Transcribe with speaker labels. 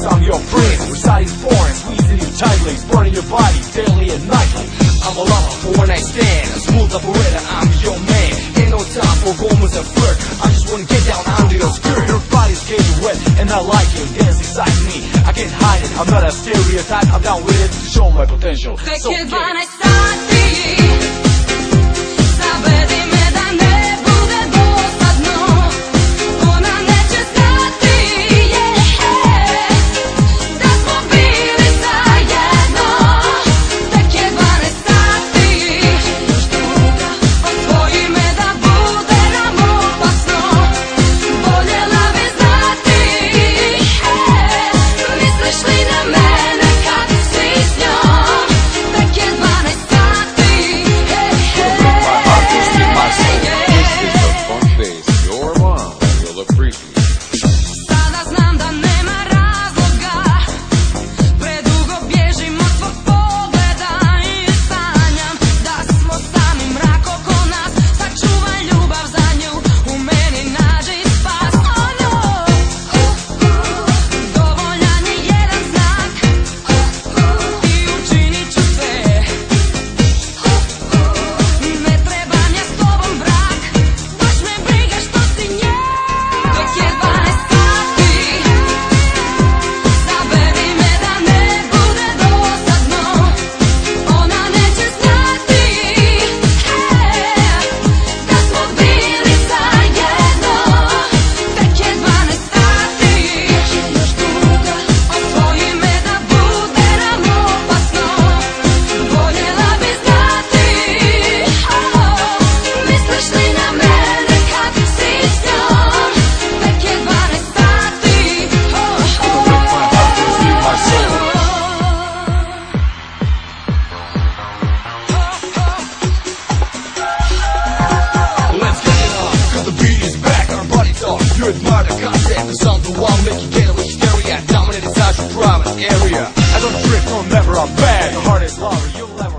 Speaker 1: cause I'm your prince. Residing foreign, squeezing you tightly, burning your body daily and nightly. I'm a lover for one night stand, a smooth operator, I'm your man. Ain't no time for rumors and flirt, I just wanna get down under your skirt. Your body's getting wet and I like it, dance inside me, I can't hide it. I'm not a stereotype, I'm down with it, show my potential. So get you admire the concept, the sound of one make you get a hysteria, dominate inside your private area. I don't trip, no, never, I'm bad. Your heart is lover, you'll never